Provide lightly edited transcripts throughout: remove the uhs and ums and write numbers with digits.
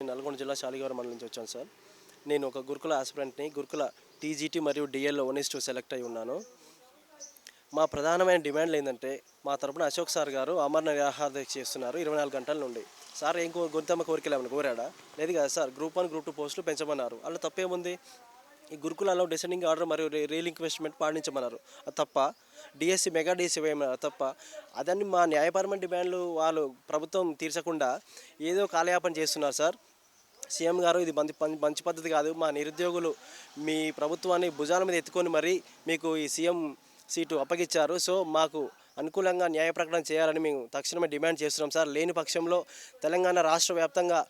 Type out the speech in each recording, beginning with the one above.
నల్గొండ జిల్లా శాలిగౌర మండలం నుంచి వచ్చాను సార్. నేను ఒక గురుకుల ఆస్పిరెంట్ని. గురుకుల టీజీటీ మరియు డిఎల్లో 1:2 సెలెక్ట్ అయి ఉన్నాను. మా ప్రధానమైన డిమాండ్లు ఏంటంటే, మా తరపున అశోక్ సార్ గారు అమరణ నిరాహార దీక్ష చేస్తున్నారు 24 గంటల నుండి. సార్ ఏం గొంతమ్మ కోరికలు ఏమైనా కోరాడా? లేదు కదా సార్. గ్రూప్ 1, గ్రూప్ 2 పోస్టులు పెంచమన్నారు. అలా తప్పేముంది? ఈ గురుకులలో డిసెండింగ్ ఆర్డర్ మరియు రీలింక్వెస్ట్మెంట్ పాటించమన్నారు. అది తప్ప. డిఎస్సి మెగా డిఎస్సి వేయమన్నారు తప్ప. అదని మా న్యాయపరమైన డిమాండ్లు వాళ్ళు ప్రభుత్వం తీర్చకుండా ఏదో కాలయాపన చేస్తున్నారు సార్. సీఎం గారు, ఇది మంచి పద్ధతి కాదు. మా నిరుద్యోగులు మీ ప్రభుత్వాన్ని భుజాల మీద ఎత్తుకొని మరీ మీకు ఈ సీఎం సీటు అప్పగించారు. సో మాకు అనుకూలంగా న్యాయ ప్రకటన చేయాలని మేము తక్షణమే డిమాండ్ చేస్తున్నాం సార్. లేని పక్షంలో తెలంగాణ రాష్ట్ర వ్యాప్తంగా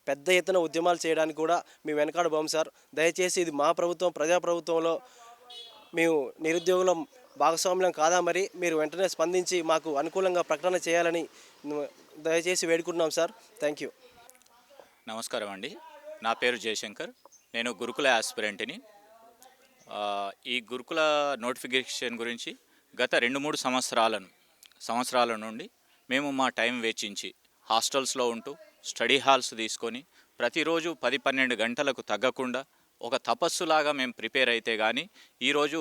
పెద్ద ఎత్తున ఉద్యమాలు చేయడానికి కూడా మేము వెనకాడబోం సార్. దయచేసి ఇది మా ప్రభుత్వం, ప్రజాప్రభుత్వంలో మేము నిరుద్యోగులం భాగస్వామ్యం కాదా? మరి మీరు వెంటనే స్పందించి మాకు అనుకూలంగా ప్రకటన చేయాలని దయచేసి వేడుకుంటున్నాం సార్. Thank you. నమస్కారం అండి. నా పేరు జయశంకర్. నేను గురుకుల ఆస్పిరెంట్ని. ఈ గురుకుల నోటిఫికేషన్ గురించి గత 2-3 సంవత్సరాల నుండి మేము మా టైం వెచ్చించి హాస్టల్స్లో ఉంటూ స్టడీ హాల్స్ తీసుకొని ప్రతిరోజు 10-12 గంటలకు తగ్గకుండా ఒక తపస్సులాగా మేము ప్రిపేర్ అయితే కానీ ఈరోజు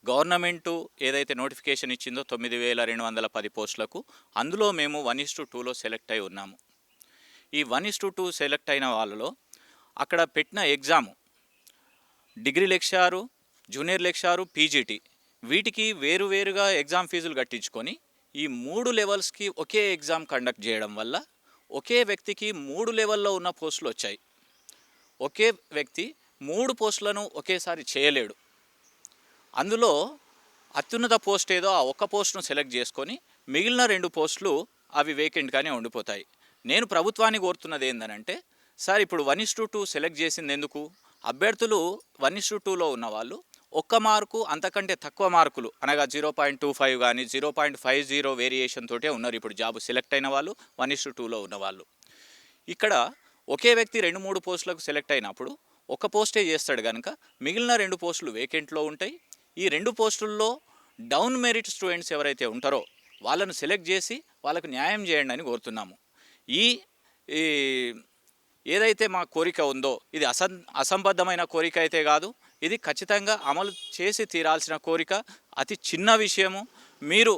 గవర్నమెంటు ఏదైతే నోటిఫికేషన్ ఇచ్చిందో 9,210 పోస్టులకు, అందులో మేము 1:2లో సెలెక్ట్ అయి ఉన్నాము. ఈ 1:2 సెలెక్ట్ అయిన వాళ్ళలో అక్కడ పెట్టిన exam degree lecture, junior lecture, PGT వీటికి వేరువేరుగా ఎగ్జామ్ ఫీజులు కట్టించుకొని ఈ 3 లెవెల్స్కి ఒకే ఎగ్జామ్ కండక్ట్ చేయడం వల్ల ఒకే వ్యక్తికి 3 లెవెల్లో ఉన్న పోస్టులు వచ్చాయి. ఒకే వ్యక్తి 3 పోస్టులను ఒకేసారి చేయలేడు. అందులో అత్యున్నత పోస్ట్ ఏదో ఆ ఒక్క పోస్టును సెలెక్ట్ చేసుకొని మిగిలిన 2 పోస్టులు అవి వేకెంట్గానే ఉండిపోతాయి. నేను ప్రభుత్వాన్ని కోరుతున్నది ఏంటంటే, సార్ ఇప్పుడు 1:2 సెలెక్ట్ చేసింది ఎందుకు? అభ్యర్థులు 1:2లో ఉన్న వాళ్ళు ఒక్క మార్కు అంతకంటే తక్కువ మార్కులు అనగా 0.25 కానీ 0.50 వేరియేషన్ తోటే ఉన్నారు ఇప్పుడు జాబ్ సెలెక్ట్ అయిన వాళ్ళు 1:2లో ఉన్నవాళ్ళు. ఇక్కడ ఒకే వ్యక్తి 2-3 పోస్టులకు సెలెక్ట్ అయినప్పుడు ఒక పోస్టే చేస్తాడు కనుక మిగిలిన 2 పోస్టులు వేకెంట్లో ఉంటాయి. ఈ 2 పోస్టుల్లో డౌన్ మెరిట్ స్టూడెంట్స్ ఎవరైతే ఉంటారో వాళ్ళను సెలెక్ట్ చేసి వాళ్ళకు న్యాయం చేయండి అని కోరుతున్నాము. ఈ ఏదైతే మా కోరిక ఉందో ఇది అసంబద్ధమైన కోరిక అయితే కాదు. ఇది ఖచ్చితంగా అమలు చేసి తీరాల్సిన కోరిక. అతి చిన్న విషయము. మీరు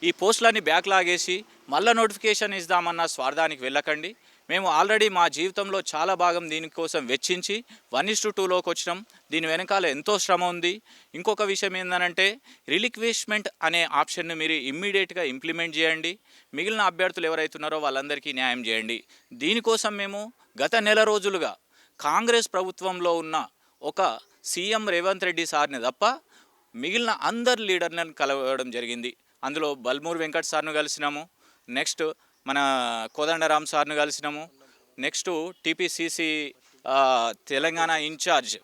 ఈ పోస్టులన్నీ బ్యాక్ లాగేసి మళ్ళీ నోటిఫికేషన్ ఇద్దామన్న స్వార్థానికి వెళ్ళకండి. మేము ఆల్రెడీ మా జీవితంలో చాలా భాగం దీనికోసం వెచ్చించి 1:2లోకి వచ్చినాం. దీని వెనకాల ఎంతో శ్రమ ఉంది. ఇంకొక విషయం ఏంటంటే, రిలిక్విష్మెంట్ అనే ఆప్షన్ను మీరు ఇమ్మీడియట్గా ఇంప్లిమెంట్ చేయండి. మిగిలిన అభ్యర్థులు ఎవరైతున్నారో వాళ్ళందరికీ న్యాయం చేయండి. దీనికోసం మేము గత నెల రోజులుగా కాంగ్రెస్ ప్రభుత్వంలో ఉన్న ఒక సీఎం రేవంత్ రెడ్డి సార్ని తప్ప మిగిలిన అందరు లీడర్లను కలవడం జరిగింది. అందులో బల్మూర్ వెంకట్ సార్ను కలిసినాము, నెక్స్ట్ మన కోదండరామ్ సార్ను కలిసినాము, నెక్స్ట్ టీపీసీసీ తెలంగాణ ఇన్ఛార్జ్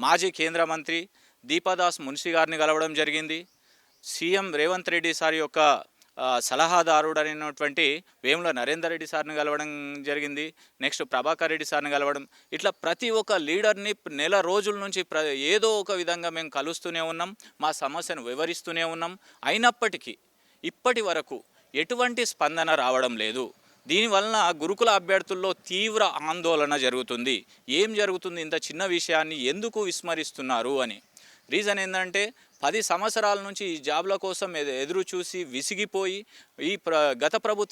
మాజీ కేంద్ర మంత్రి దీపాదాస్ మున్షి గారిని కలవడం జరిగింది. సీఎం రేవంత్ రెడ్డి సార్ యొక్క సలహాదారుడైనటువంటి వేముల నరేందర్ రెడ్డి సార్ని కలవడం జరిగింది. నెక్స్ట్ ప్రభాకర్ రెడ్డి సార్ని కలవడం. ఇట్లా ప్రతి ఒక్క లీడర్ని నెల రోజుల నుంచి ఏదో ఒక విధంగా మేము కలుస్తూనే ఉన్నాం, మా సమస్యను వివరిస్తూనే ఉన్నాం. అయినప్పటికీ ఇప్పటి వరకు ఎటువంటి స్పందన రావడం లేదు. దీనివలన గురుకుల అభ్యర్థుల్లో తీవ్ర ఆందోళన జరుగుతుంది. ఏం జరుగుతుంది? ఇంత చిన్న విషయాన్ని ఎందుకు విస్మరిస్తున్నారు అని. రీజన్ ఏంటంటే, 10 సంవత్సరాల నుంచి ఈ జాబ్ల కోసం ఎదురు చూసి విసిగిపోయి ఈ గత ప్రభుత్వం